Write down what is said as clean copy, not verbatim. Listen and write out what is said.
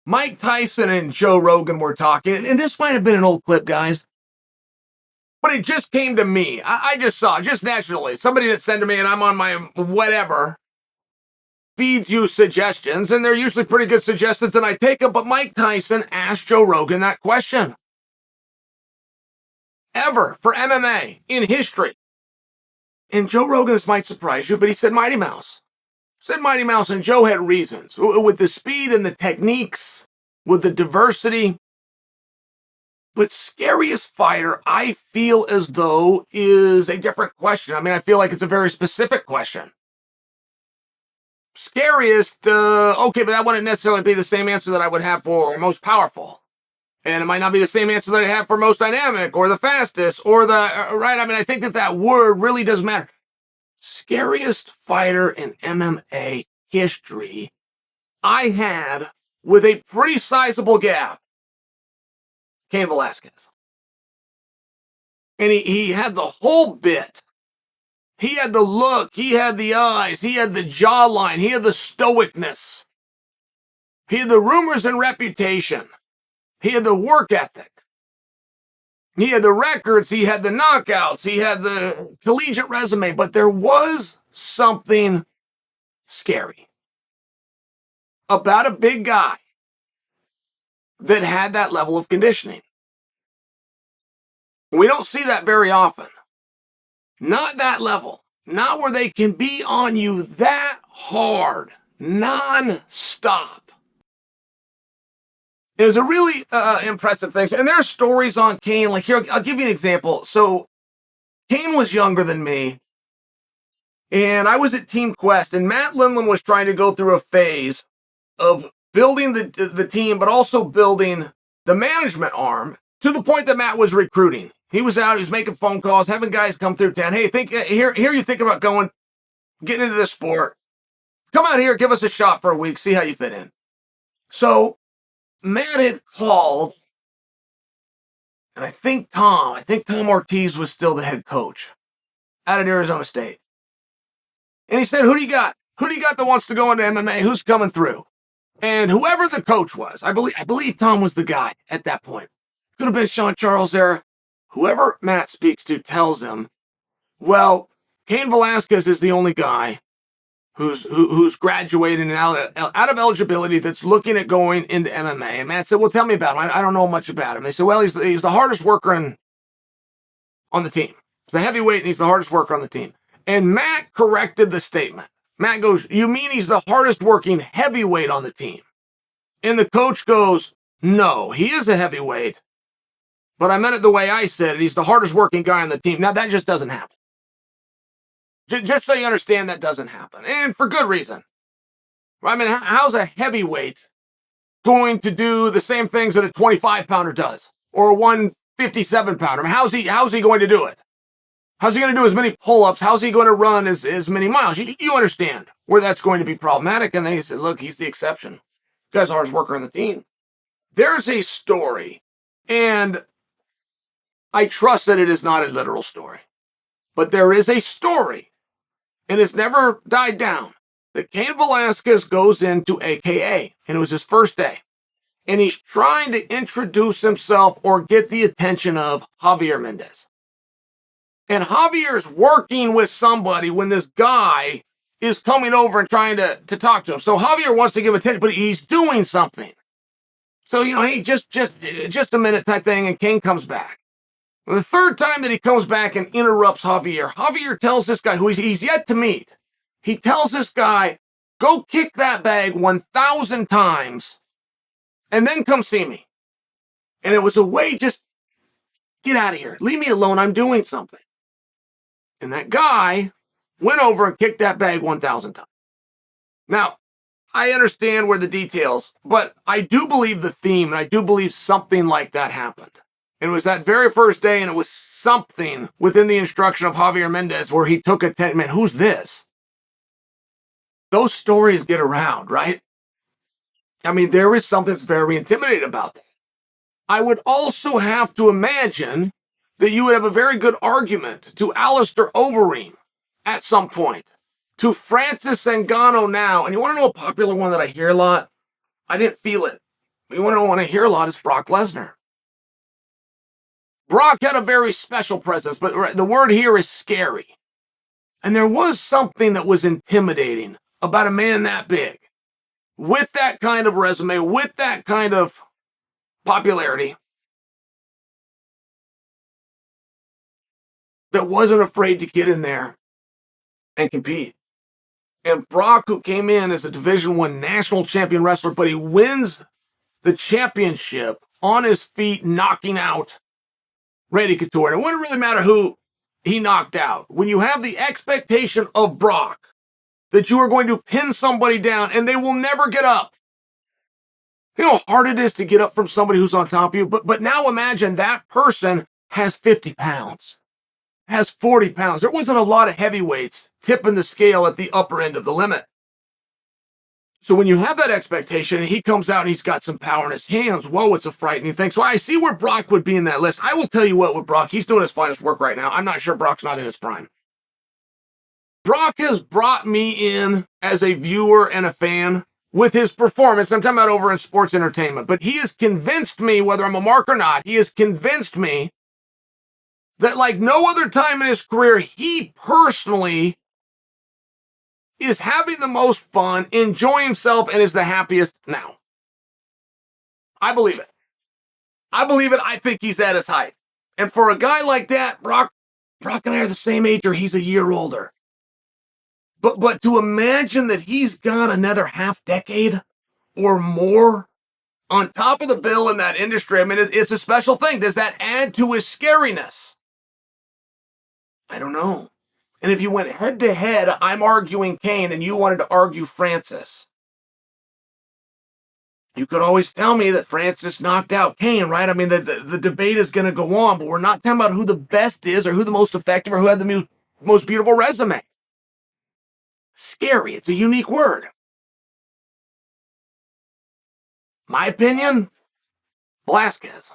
Mike Tyson and Joe Rogan were talking, and this might have been an old clip, guys, but it just came to me. I just saw it, just naturally. Somebody that sent to me, and I'm on my whatever, feeds you suggestions, and they're usually pretty good suggestions, and I take them, but Mike Tyson asked Joe Rogan that question. Ever for MMA in history. And Joe Rogan, this might surprise you, but he said Mighty Mouse. Said Mighty Mouse, and Joe had reasons. With the speed and the techniques, with the diversity. But scariest fighter, I feel as though, is a different question. I mean, I feel like it's a very specific question. Scariest, okay, but that wouldn't necessarily be the same answer that I would have for most powerful. And it might not be the same answer that I have for most dynamic, or the fastest, or the, right? I mean, I think that word really does matter. Scariest fighter in MMA history, I had, with a pretty sizable gap, Kane Velasquez. And he had the whole bit. He had the look, he had the eyes, he had the jawline, he had the stoicness. He had the rumors and reputation. He had the work ethic. He had the records, he had the knockouts, he had the collegiate resume, but there was something scary about a big guy that had that level of conditioning. We don't see that very often. Not that level. Not where they can be on you that hard, non-stop. It was a really impressive thing. And there are stories on Kane. Like here, I'll give you an example. So Kane was younger than me, and I was at Team Quest, and Matt Linland was trying to go through a phase of building the team, but also building the management arm to the point that Matt was recruiting. He was out, he was making phone calls, having guys come through town. Hey, here you think about getting into this sport. Come out here, give us a shot for a week, see how you fit in. So Matt had called, and I think Tom Ortiz was still the head coach out of Arizona State. And he said, who do you got? Who do you got that wants to go into MMA? Who's coming through? And whoever the coach was, I believe Tom was the guy at that point. Could have been Sean Charles there. Whoever Matt speaks to tells him, well, Kane Velasquez is the only guy who's graduating and out of eligibility that's looking at going into MMA. And Matt said, well, tell me about him. I don't know much about him. They said, well, he's the hardest worker on the team. He's the heavyweight, and he's the hardest worker on the team. And Matt corrected the statement. Matt goes, you mean he's the hardest working heavyweight on the team? And the coach goes, no, he is a heavyweight, but I meant it the way I said it. He's the hardest working guy on the team. Now, that just doesn't happen. Just so you understand, that doesn't happen. And for good reason. I mean, how's a heavyweight going to do the same things that a 25-pounder does? Or a 157-pounder? I mean, how's he going to do it? How's he going to do as many pull-ups? How's he going to run as many miles? You understand where that's going to be problematic. And they said, look, he's the exception. This guy's the hardest worker on the team. There's a story, and I trust that it is not a literal story. But there is a story, and it's never died down, that Kane Velasquez goes into AKA, and it was his first day. And he's trying to introduce himself or get the attention of Javier Mendez. And Javier's working with somebody when this guy is coming over and trying to talk to him. So Javier wants to give attention, but he's doing something. So, hey, just a minute type thing, and Kane comes back. The third time that he comes back and interrupts Javier tells this guy, who he's yet to meet, he tells this guy, go kick that bag 1,000 times, and then come see me. And it was a way, just get out of here. Leave me alone. I'm doing something. And that guy went over and kicked that bag 1,000 times. Now, I understand where the details, but I do believe the theme, and I do believe something like that happened. It was that very first day, and it was something within the instruction of Javier Mendez where he took attention. Man, who's this? Those stories get around, right? I mean, there is something that's very intimidating about that. I would also have to imagine that you would have a very good argument to Alistair Overeem at some point, to Francis Ngannou now. And you want to know a popular one that I hear a lot? I didn't feel it. we don't want to hear a lot is Brock Lesnar. Brock had a very special presence, but the word here is scary. And there was something that was intimidating about a man that big, with that kind of resume, with that kind of popularity, that wasn't afraid to get in there and compete. And Brock, who came in as a Division I national champion wrestler, but he wins the championship on his feet, knocking out Randy Couture. And it wouldn't really matter who he knocked out. When you have the expectation of Brock that you are going to pin somebody down and they will never get up. You know how hard it is to get up from somebody who's on top of you? But now imagine that person has 50 pounds, has 40 pounds. There wasn't a lot of heavyweights tipping the scale at the upper end of the limit. So when you have that expectation and he comes out and he's got some power in his hands, whoa, it's a frightening thing. So I see where Brock would be in that list. I will tell you what, with Brock, he's doing his finest work right now. I'm not sure Brock's not in his prime. Brock has brought me in as a viewer and a fan with his performance. I'm talking about over in sports entertainment, but he has convinced me, whether I'm a mark or not, he has convinced me that like no other time in his career, he personally is having the most fun, enjoying himself, and is the happiest now. I believe it. I believe it. I think he's at his height. And for a guy like that, Brock and I are the same age, or he's a year older. But to imagine that he's got another half decade or more on top of the bill in that industry, I mean, it's a special thing. Does that add to his scariness? I don't know. And if you went head to head, I'm arguing Kane and you wanted to argue Francis. You could always tell me that Francis knocked out Kane, right? I mean, the debate is going to go on, but we're not talking about who the best is or who the most effective or who had the most beautiful resume. Scary. It's a unique word. My opinion, Velasquez.